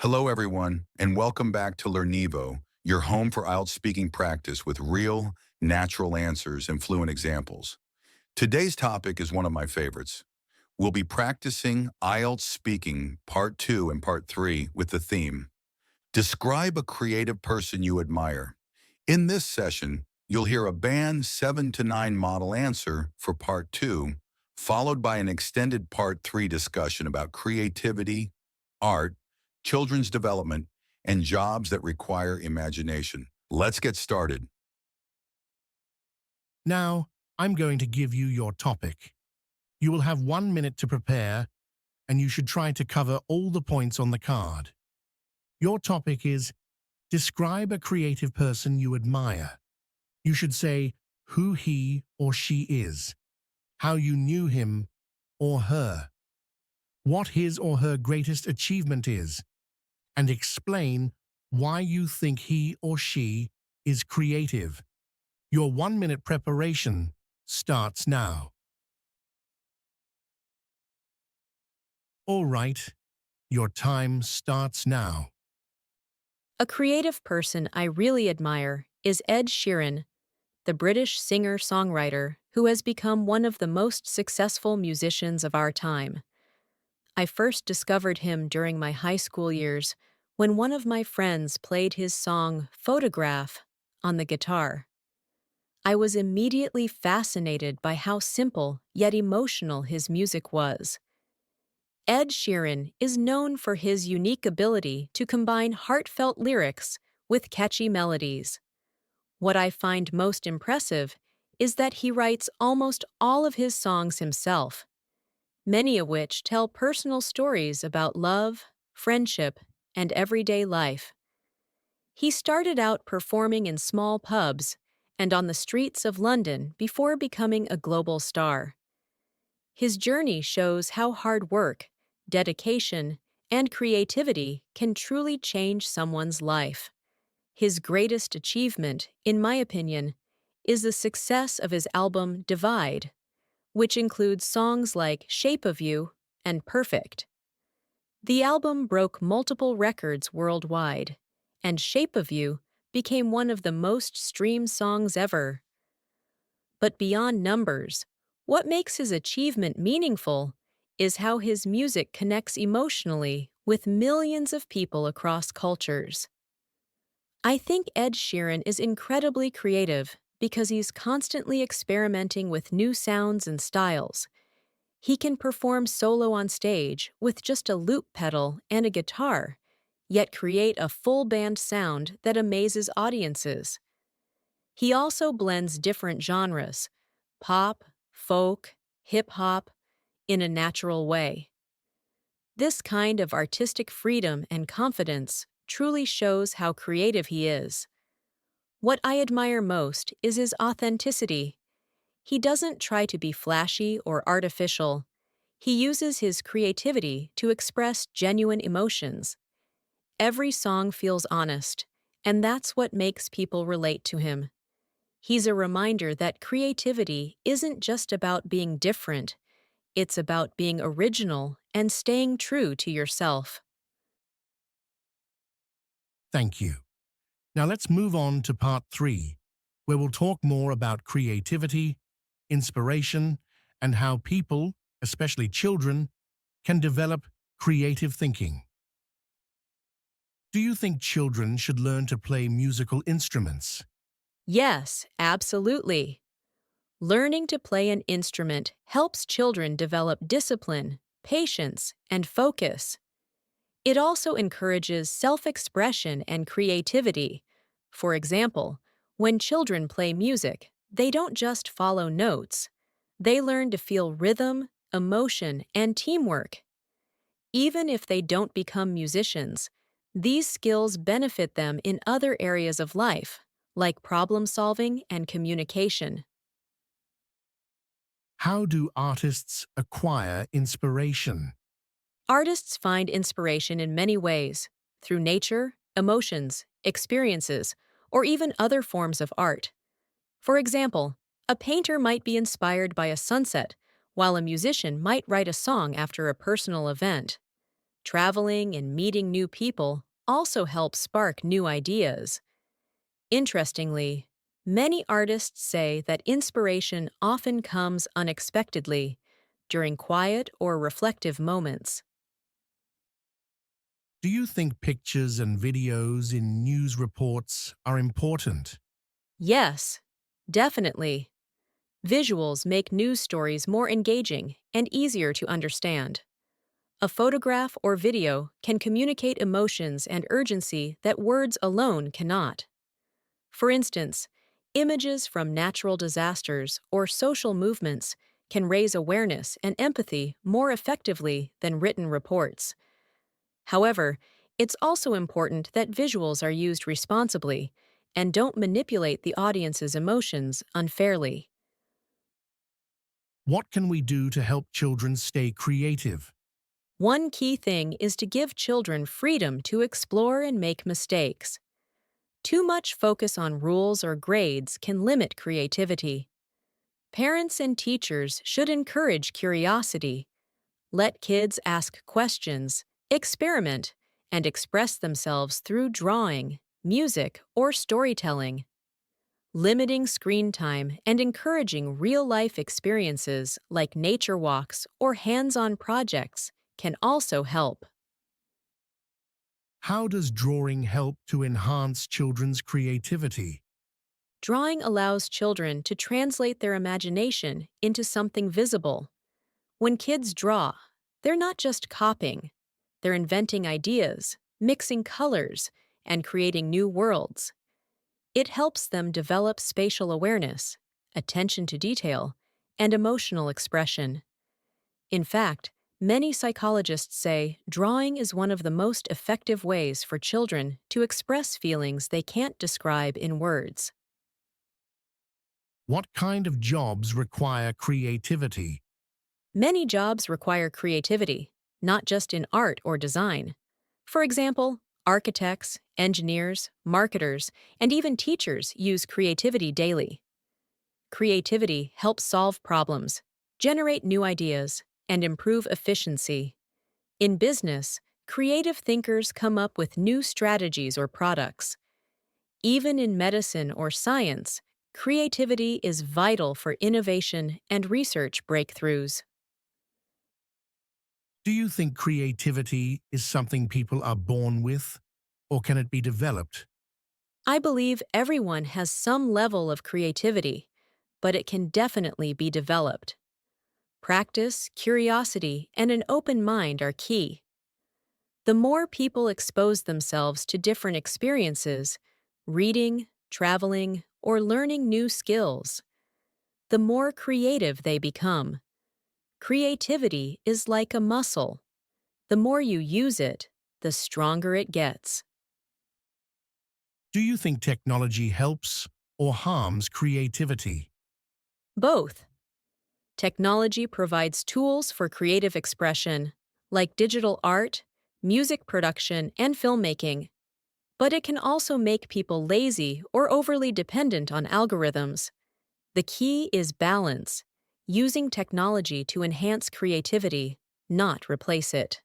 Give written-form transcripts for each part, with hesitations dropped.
Hello, everyone, and welcome back to Learnivo, your home for IELTS speaking practice with real, natural answers and fluent examples. Today's topic is one of my favorites. We'll be practicing IELTS speaking Part 2 and Part 3 with the theme, Describe a creative person you admire. In this session, you'll hear a band 7 to 9 model answer for Part 2, followed by an extended Part 3 discussion about creativity, art, children's development, and jobs that require imagination. Let's get started. Now, I'm going to give you your topic. You will have 1 minute to prepare, and you should try to cover all the points on the card. Your topic is, describe a creative person you admire. You should say who he or she is, how you knew him or her, what his or her greatest achievement is, and explain why you think he or she is creative. Your 1 minute preparation starts now. All right, your time starts now. A creative person I really admire is Ed Sheeran, the British singer-songwriter who has become one of the most successful musicians of our time. I first discovered him during my high school years when one of my friends played his song Photograph on the guitar. I was immediately fascinated by how simple yet emotional his music was. Ed Sheeran is known for his unique ability to combine heartfelt lyrics with catchy melodies. What I find most impressive is that he writes almost all of his songs himself, many of which tell personal stories about love, friendship, and everyday life. He started out performing in small pubs and on the streets of London before becoming a global star. His journey shows how hard work, dedication, and creativity can truly change someone's life. His greatest achievement, in my opinion, is the success of his album Divide, which includes songs like Shape of You and Perfect. The album broke multiple records worldwide, and Shape of You became one of the most streamed songs ever. But beyond numbers, what makes his achievement meaningful is how his music connects emotionally with millions of people across cultures. I think Ed Sheeran is incredibly creative because he's constantly experimenting with new sounds and styles. He can perform solo on stage with just a loop pedal and a guitar, yet create a full band sound that amazes audiences. He also blends different genres, pop, folk, hip-hop, in a natural way. This kind of artistic freedom and confidence truly shows how creative he is. What I admire most is his authenticity. He doesn't try to be flashy or artificial. He uses his creativity to express genuine emotions. Every song feels honest, and that's what makes people relate to him. He's a reminder that creativity isn't just about being different, it's about being original and staying true to yourself. Thank you. Now let's move on to part 3, where we'll talk more about creativity, inspiration, and how people, especially children, can develop creative thinking. Do you think children should learn to play musical instruments? Yes, absolutely. Learning to play an instrument helps children develop discipline, patience, and focus. It also encourages self-expression and creativity. For example, when children play music, they don't just follow notes. They learn to feel rhythm, emotion, and teamwork. Even if they don't become musicians, these skills benefit them in other areas of life, like problem-solving and communication. How do artists acquire inspiration? Artists find inspiration in many ways, through nature, emotions, experiences, or even other forms of art. For example, a painter might be inspired by a sunset, while a musician might write a song after a personal event. Traveling and meeting new people also help spark new ideas. Interestingly, many artists say that inspiration often comes unexpectedly during quiet or reflective moments. Do you think pictures and videos in news reports are important? Yes, definitely. Visuals make news stories more engaging and easier to understand. A photograph or video can communicate emotions and urgency that words alone cannot. For instance, images from natural disasters or social movements can raise awareness and empathy more effectively than written reports. However, it's also important that visuals are used responsibly and don't manipulate the audience's emotions unfairly. What can we do to help children stay creative? One key thing is to give children freedom to explore and make mistakes. Too much focus on rules or grades can limit creativity. Parents and teachers should encourage curiosity. Let kids ask questions, experiment, and express themselves through drawing, music, or storytelling. Limiting screen time and encouraging real-life experiences like nature walks or hands-on projects can also help. How does drawing help to enhance children's creativity? Drawing allows children to translate their imagination into something visible. When kids draw, they're not just copying, they're inventing ideas, mixing colors, and creating new worlds. It helps them develop spatial awareness, attention to detail, and emotional expression. In fact, many psychologists say drawing is one of the most effective ways for children to express feelings they can't describe in words. What kind of jobs require creativity? Many jobs require creativity, not just in art or design. For example, architects, engineers, marketers, and even teachers use creativity daily. Creativity helps solve problems, generate new ideas, and improve efficiency. In business, creative thinkers come up with new strategies or products. Even in medicine or science, creativity is vital for innovation and research breakthroughs. Do you think creativity is something people are born with, or can it be developed? I believe everyone has some level of creativity, but it can definitely be developed. Practice, curiosity, and an open mind are key. The more people expose themselves to different experiences, reading, traveling, or learning new skills, the more creative they become. Creativity is like a muscle. The more you use it, the stronger it gets. Do you think technology helps or harms creativity? Both. Technology provides tools for creative expression, like digital art, music production, and filmmaking, but it can also make people lazy or overly dependent on algorithms. The key is balance, using technology to enhance creativity, not replace it.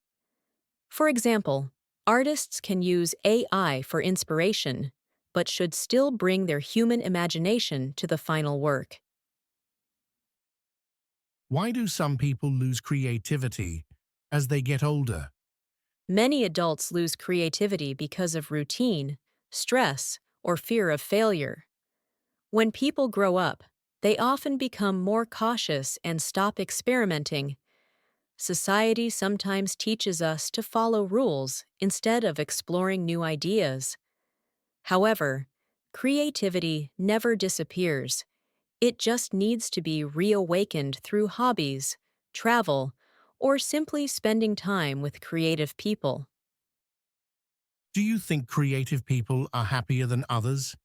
For example, artists can use AI for inspiration, but should still bring their human imagination to the final work. Why do some people lose creativity as they get older? Many adults lose creativity because of routine, stress, or fear of failure. When people grow up, they often become more cautious and stop experimenting. Society sometimes teaches us to follow rules instead of exploring new ideas. However, creativity never disappears. It just needs to be reawakened through hobbies, travel, or simply spending time with creative people. Do you think creative people are happier than others?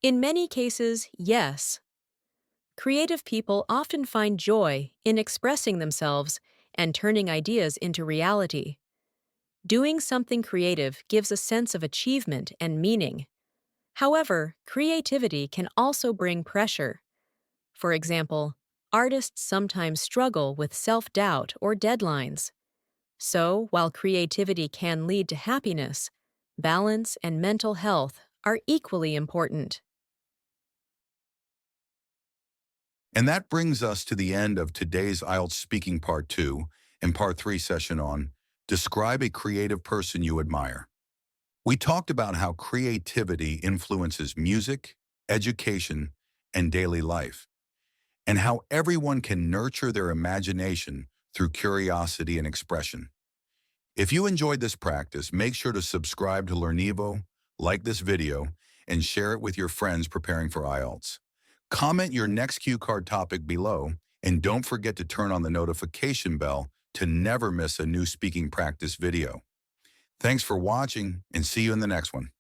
In many cases, yes. Creative people often find joy in expressing themselves and turning ideas into reality. Doing something creative gives a sense of achievement and meaning. However, creativity can also bring pressure. For example, artists sometimes struggle with self-doubt or deadlines. So, while creativity can lead to happiness, balance and mental health are equally important. And that brings us to the end of today's IELTS Speaking Part 2 and Part 3 session on Describe a Creative Person You Admire. We talked about how creativity influences music, education, and daily life, and how everyone can nurture their imagination through curiosity and expression. If you enjoyed this practice, make sure to subscribe to Learnivo, like this video, and share it with your friends preparing for IELTS. Comment your next cue card topic below, and don't forget to turn on the notification bell to never miss a new speaking practice video. Thanks for watching, and see you in the next one.